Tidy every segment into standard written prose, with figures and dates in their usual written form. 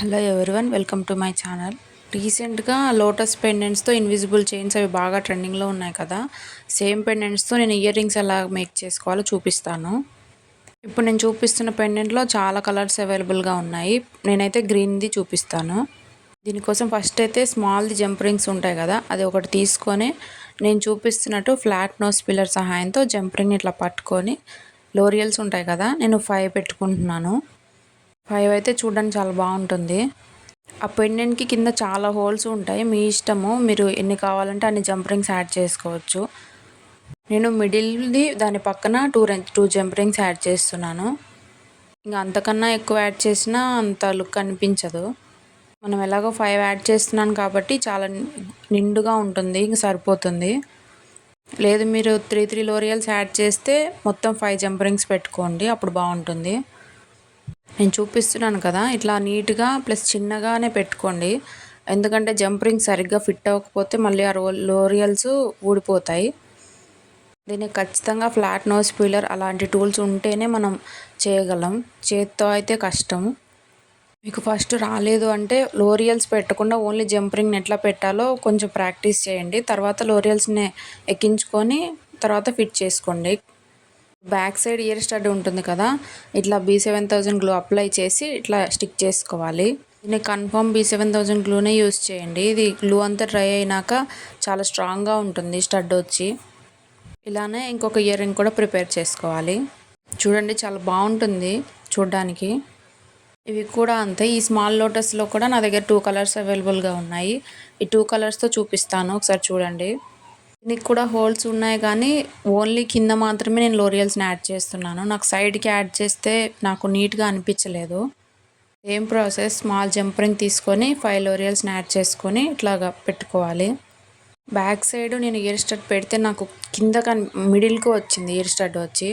Hello everyone, welcome to my channel. రీసెంట్గా lotus పెండెంట్స్తో invisible chains అవి బాగా ట్రెండింగ్లో ఉన్నాయి కదా. సేమ్ పెండెంట్స్తో నేను ఇయర్ రింగ్స్ ఎలా మేక్ చేసుకోవాలో చూపిస్తాను. ఇప్పుడు నేను చూపిస్తున్న పెండెంట్లో చాలా కలర్స్ అవైలబుల్గా ఉన్నాయి. నేనైతే గ్రీన్ది చూపిస్తాను. దీనికోసం ఫస్ట్ అయితే స్మాల్ది జంప్ రింగ్స్ ఉంటాయి కదా, అది ఒకటి తీసుకొని నేను చూపిస్తున్నట్టు ఫ్లాట్ నోస్ పిల్లర్ సహాయంతో జంప్ రింగ్ ఇట్లా పట్టుకొని లోరియల్స్ ఉంటాయి కదా, నేను 5 పెట్టుకుంటున్నాను. 5 అయితే చూడడానికి చాలా బాగుంటుంది. ఆ పెండెంట్కి కింద చాలా హోల్స్ ఉంటాయి, మీ ఇష్టము, మీరు ఎన్ని కావాలంటే అన్ని జంప్ రింగ్స్ యాడ్ చేసుకోవచ్చు. నేను మిడిల్ది దాని పక్కన టూ జంప్ రింగ్స్ యాడ్ చేస్తున్నాను. ఇంకా అంతకన్నా ఎక్కువ యాడ్ చేసినా అంత లుక్ అనిపించదు. మనం ఎలాగో 5 యాడ్ చేస్తున్నాను కాబట్టి చాలా నిండుగా ఉంటుంది, ఇంక సరిపోతుంది. లేదు మీరు 3 లోరియల్స్ యాడ్ చేస్తే మొత్తం 5 జంప్ రింగ్స్ పెట్టుకోండి, అప్పుడు బాగుంటుంది. నేను చూపిస్తున్నాను కదా, ఇట్లా నీట్గా ప్లస్ చిన్నగానే పెట్టుకోండి. ఎందుకంటే జంప్ రింగ్ సరిగ్గా ఫిట్ అవ్వకపోతే మళ్ళీ ఆ లోరియల్స్ ఊడిపోతాయి. దీనికి ఖచ్చితంగా ఫ్లాట్ నోస్ పిల్లర్ అలాంటి టూల్స్ ఉంటేనే మనం చేయగలం, చేత్తో అయితే కష్టం. మీకు ఫస్ట్ రాలేదు అంటే లోరియల్స్ పెట్టకుండా ఓన్లీ జంప్ రింగ్ని ఎట్లా పెట్టాలో కొంచెం ప్రాక్టీస్ చేయండి. తర్వాత లోరియల్స్ని ఎక్కించుకొని తర్వాత ఫిట్ చేసుకోండి. బ్యాక్ సైడ్ ఇయర్ స్టడ్ ఉంటుంది కదా, ఇట్లా B7000 గ్లూ అప్లై చేసి ఇట్లా స్టిక్ చేసుకోవాలి. దీన్ని కన్ఫర్మ్ B7000 గ్లూనే యూస్ చేయండి. ఇది గ్లూ అంతా డ్రై అయినాక చాలా స్ట్రాంగ్గా ఉంటుంది స్టడ్ వచ్చి. ఇలానే ఇంకొక ఇయర్ రింగ్ కూడా ప్రిపేర్ చేసుకోవాలి. చూడండి చాలా బాగుంటుంది చూడడానికి. ఇవి కూడా అంతే. ఈ స్మాల్ లోటస్లో కూడా నా దగ్గర 2 కలర్స్ అవైలబుల్గా ఉన్నాయి. ఈ 2 కలర్స్తో చూపిస్తాను, ఒకసారి చూడండి. దీనికి కూడా హోల్స్ ఉన్నాయి కానీ ఓన్లీ కింద మాత్రమే నేను లోరియల్స్ని యాడ్ చేస్తున్నాను. నాకు సైడ్కి యాడ్ చేస్తే నాకు నీట్గా అనిపించలేదు. Same process, small jump ring తీసుకొని 5 లోరియల్స్ని యాడ్ చేసుకొని ఇట్లాగా పెట్టుకోవాలి. బ్యాక్ సైడ్ నేను ఇయర్ స్టడ్ పెడితే నాకు కింద మిడిల్కి వచ్చింది ఇయర్ స్టడ్ వచ్చి,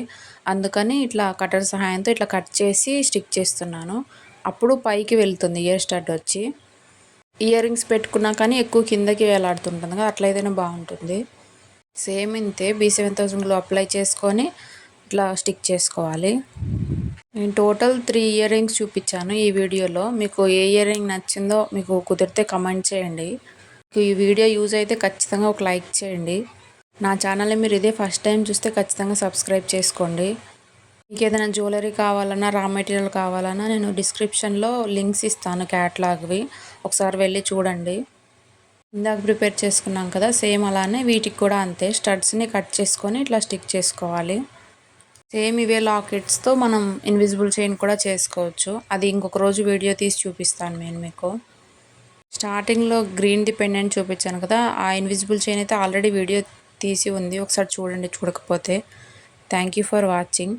అందుకని ఇట్లా కటర్ సహాయంతో ఇట్లా కట్ చేసి స్టిక్ చేస్తున్నాను. అప్పుడు పైకి వెళ్తుంది ఇయర్ స్టడ్ వచ్చి. ఇయర్ రింగ్స్ పెట్టుకున్నా కానీ ఎక్కువ కిందకి వేలాడుతుంటుంది కదా, అట్లయితేనే బాగుంటుంది. సేమ్ ఇంతే B7000లో అప్లై చేసుకొని ఇట్లా స్టిక్ చేసుకోవాలి. నేను టోటల్ 3 ఇయర్ రింగ్స్ చూపించాను ఈ వీడియోలో. మీకు ఏ ఇయర్ రింగ్ నచ్చిందో మీకు కుదిరితే కమెంట్ చేయండి. మీకు ఈ వీడియో యూజ్ అయితే ఖచ్చితంగా ఒక లైక్ చేయండి. నా ఛానల్ని మీరు ఇదే ఫస్ట్ టైం చూస్తే ఖచ్చితంగా సబ్స్క్రైబ్ చేసుకోండి. మీకు ఏదైనా జ్యువెలరీ కావాలన్నా, రా మెటీరియల్ కావాలన్నా నేను డిస్క్రిప్షన్లో లింక్స్ ఇస్తాను, క్యాట్లాగ్వి, ఒకసారి వెళ్ళి చూడండి. ఇందాక ప్రిపేర్ చేసుకున్నాం కదా, సేమ్ అలానే వీటికి కూడా అంతే. స్టడ్స్ని కట్ చేసుకొని ఇట్లా స్టిక్ చేసుకోవాలి. సేమ్ ఇవే లాకెట్స్తో మనం ఇన్విజిబుల్ చైన్ కూడా చేసుకోవచ్చు. అది ఇంకొక రోజు వీడియో తీసి చూపిస్తాను నేను మీకు. స్టార్టింగ్లో గ్రీన్ పెండెంట్ చూపించాను కదా, ఆ ఇన్విజిబుల్ చైన్ అయితే ఆల్రెడీ వీడియో తీసి ఉంది, ఒకసారి చూడండి చూడకపోతే. Thank you for watching.